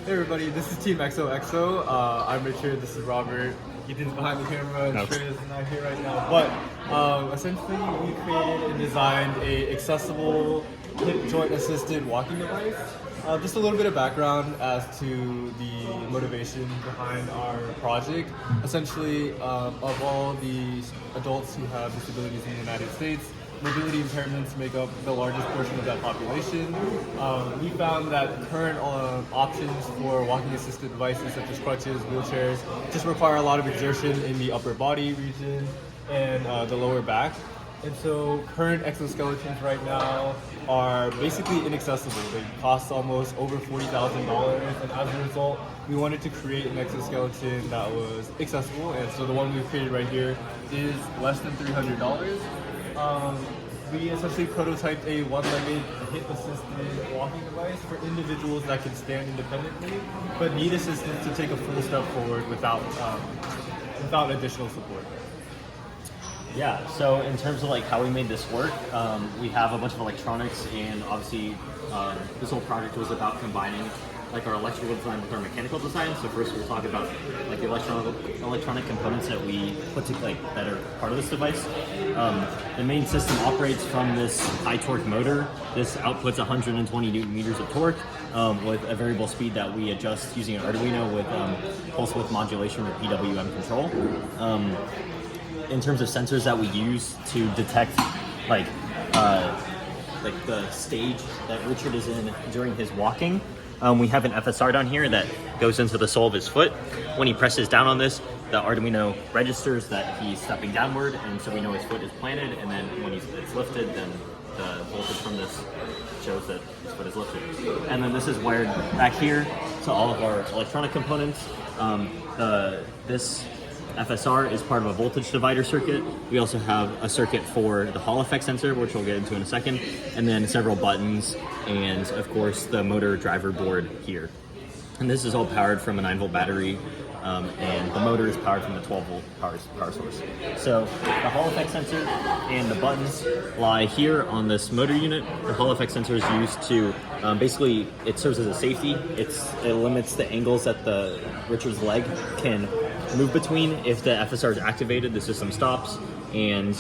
Hey everybody, this is Team EXOEXO. I'm Richard, this is Robert. Ethan's behind the camera, and Trey is not here right now. But essentially, we created and designed a accessible hip joint assisted walking device. Just a little bit of background as to the motivation behind our project. Essentially, of all the adults who have disabilities in the United States, mobility impairments make up the largest portion of that population. We found that current options for walking assisted devices such as crutches, wheelchairs, just require a lot of exertion in the upper body region and the lower back. And so current exoskeletons right now are basically inaccessible. They cost almost over $40,000, and as a result, we wanted to create an exoskeleton that was accessible. And so the one we've created right here is less than $300. We essentially prototyped a one-legged hip-assisted walking device for individuals that can stand independently, but need assistance to take a full step forward without additional support. Yeah, so in terms of like how we made this work, we have a bunch of electronics, and obviously this whole project was about combining like our electrical design with our mechanical design. So first we'll talk about like the electronic components that we put together that are part of this device. The main system operates from this high torque motor. This outputs 120 newton meters of torque with a variable speed that we adjust using an Arduino with pulse width modulation or PWM control. In terms of sensors that we use to detect like the stage that Richard is in during his walking, we have an FSR down here that goes into the sole of his foot. When he presses down on this, the Arduino registers that he's stepping downward, and so we know his foot is planted, and then when it's lifted, then the voltage from this shows that his foot is lifted. And then this is wired back here to all of our electronic components. This FSR is part of a voltage divider circuit. We also have a circuit for the Hall effect sensor, which we'll get into in a second, and then several buttons, and of course the motor driver board here. And this is all powered from a 9-volt battery, and the motor is powered from the 12-volt power source. So the Hall effect sensor and the buttons lie here on this motor unit. The Hall effect sensor is used to basically, it serves as a safety. It limits the angles that Richard's leg can move between. If the FSR is activated, the system stops, and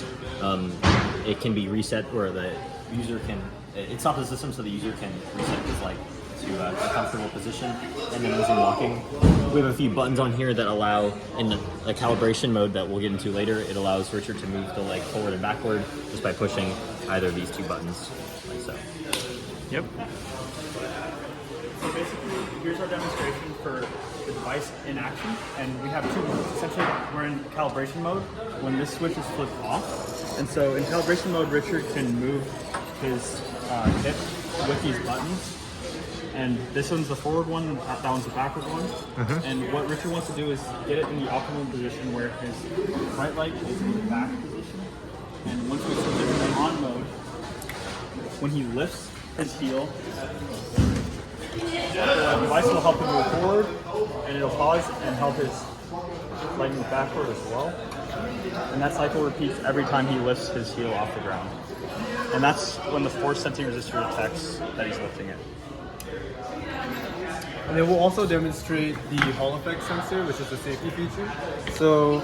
it can be reset where the user can, it stops the system so the user can reset his leg to a comfortable position. And then as I'm walking, we have a few buttons on here that allow, in a calibration mode that we'll get into later, it allows Richard to move the leg forward and backward just by pushing either of these two buttons, like so. Yep. So basically, here's our demonstration for the device in action, and we have two modes. Essentially, we're in calibration mode when this switch is flipped off. And so in calibration mode, Richard can move his hip with these buttons. And this one's the forward one, and that one's the backward one. And what Richard wants to do is get it in the optimal position where his right leg is in the back position. And once we switch it to the on mode, when he lifts his heel, the device will help him move forward, and it'll pause and help his leg move backward as well. And that cycle repeats every time he lifts his heel off the ground. And that's when the force sensing resistor detects that he's lifting it. And then we'll also demonstrate the Hall effect sensor, which is a safety feature. So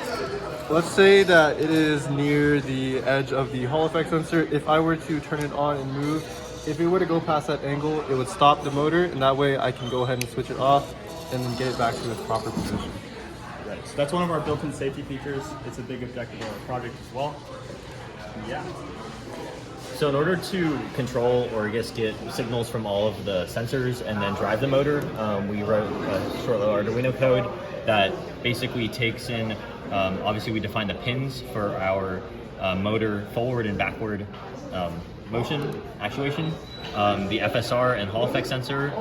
let's say that it is near the edge of the Hall effect sensor. If I were to turn it on and move, if it were to go past that angle, it would stop the motor, and that way I can go ahead and switch it off and then get it back to its proper position. Right, so that's one of our built-in safety features. It's a big objective of our project as well. Yeah. So in order to control or I guess get signals from all of the sensors and then drive the motor, we wrote a short little Arduino code that basically takes in, obviously we define the pins for our motor forward and backward motion actuation, the FSR and Hall effect sensor,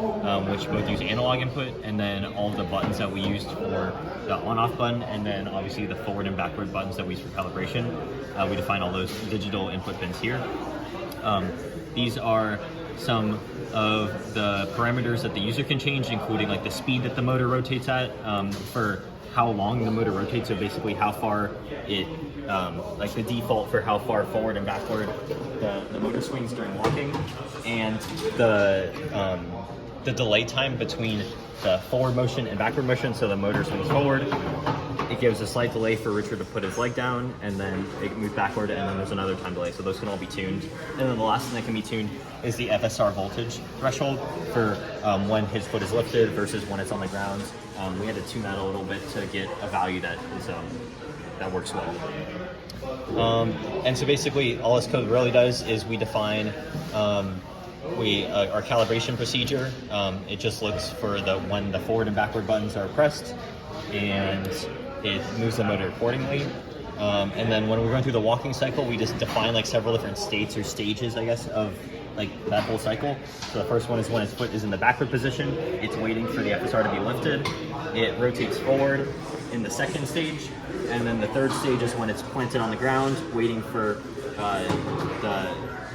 which both use analog input, and then all of the buttons that we used for the on-off button, and then obviously the forward and backward buttons that we use for calibration. We define all those digital input pins here. These are some of the parameters that the user can change, including like the speed that the motor rotates at, for how long the motor rotates, so basically how far it, like the default for how far forward and backward the motor swings during walking, and the the delay time between the forward motion and backward motion. So the motor swings forward, it gives a slight delay for Richard to put his leg down, and then it moves backward, and then there's another time delay. So those can all be tuned. And then the last thing that can be tuned is the FSR voltage threshold for when his foot is lifted versus when it's on the ground. We had to tune that a little bit to get a value that is that works well. And so basically, all this code really does is we define our calibration procedure. It just looks for when the forward and backward buttons are pressed, and it moves the motor accordingly. And then when we're going through the walking cycle, we just define like several different states or stages, I guess, of like that whole cycle. So the first one is when his foot is in the backward position, it's waiting for the FSR to be lifted. It rotates forward in the second stage, and then the third stage is when it's planted on the ground, waiting for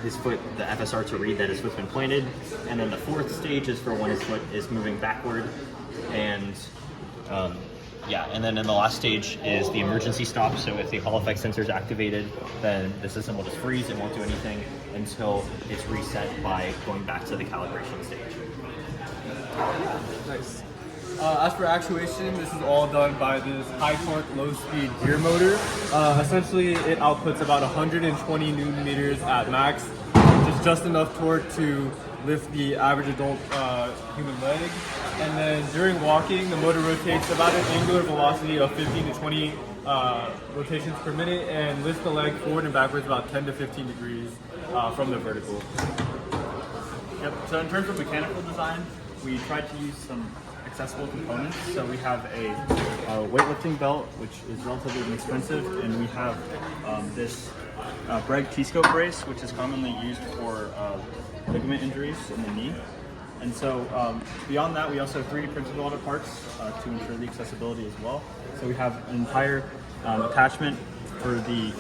his foot, the FSR, to read that his foot's been planted. And then the fourth stage is for when his foot is moving backward, and and then in the last stage is the emergency stop. So if the Hall effect sensor is activated, then the system will just freeze. It won't do anything until it's reset by going back to the calibration stage. Nice. As for actuation, this is all done by this high torque, low speed gear motor. Essentially, it outputs about 120 newton meters at max, which is just enough torque to lift the average adult human leg. And then during walking, the motor rotates about an angular velocity of 15 to 20 rotations per minute and lifts the leg forward and backwards about 10 to 15 degrees from the vertical. Yep. So in terms of mechanical design, we tried to use some accessible components. So we have a weightlifting belt, which is relatively inexpensive, and we have this Bragg T-scope brace, which is commonly used for ligament injuries in the knee. And so beyond that, we also have 3D printed a lot of parts to ensure the accessibility as well. So we have an entire attachment for the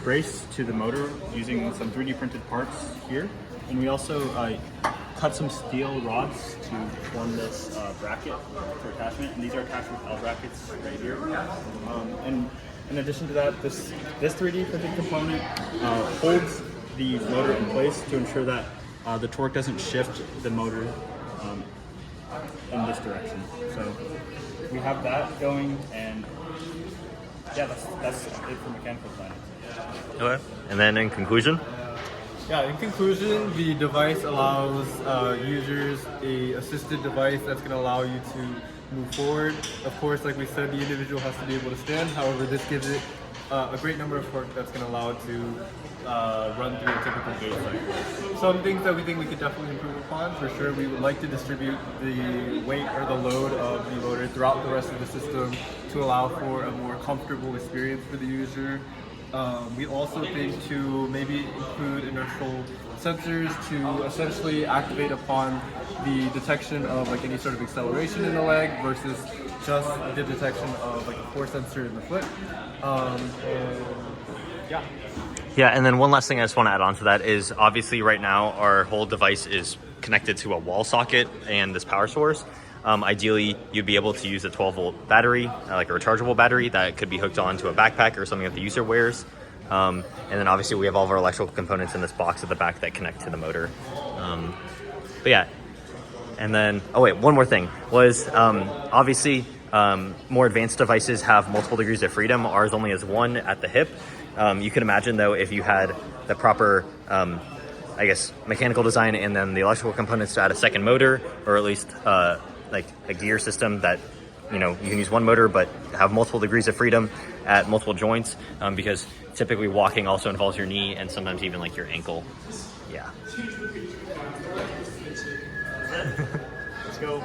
brace to the motor using some 3D printed parts here. And we also cut some steel rods to form this bracket for attachment. And these are attached with L brackets right here. And in addition to that, this 3D printed component holds the motor in place to ensure that the torque doesn't shift the motor in this direction. So we have that going, and yeah, that's it for mechanical design. Okay. And then in conclusion? Yeah, in conclusion, the device allows users a assisted device that's going to allow you to move forward. Of course, like we said, the individual has to be able to stand. However, this gives it a great number of torque that's going to allow it to run through a typical gait cycle. Some things that we think we could definitely improve upon, for sure, we would like to distribute the weight or the load of the motor throughout the rest of the system to allow for a more comfortable experience for the user. We also think to maybe include inertial sensors to essentially activate upon the detection of like any sort of acceleration in the leg versus just the detection of like a force sensor in the foot. Yeah, and then one last thing I just want to add on to that is obviously right now our whole device is connected to a wall socket and this power source. Ideally, you'd be able to use a 12-volt battery, like a rechargeable battery that could be hooked onto a backpack or something that the user wears. And then obviously we have all of our electrical components in this box at the back that connect to the motor. But yeah, and then, oh wait, one more thing was obviously more advanced devices have multiple degrees of freedom. Ours only has one at the hip. You can imagine though, if you had the proper I guess mechanical design and then the electrical components to add a second motor, or at least like a gear system that, you know, you can use one motor but have multiple degrees of freedom at multiple joints, because typically walking also involves your knee and sometimes even like your ankle. Yeah. Let's go.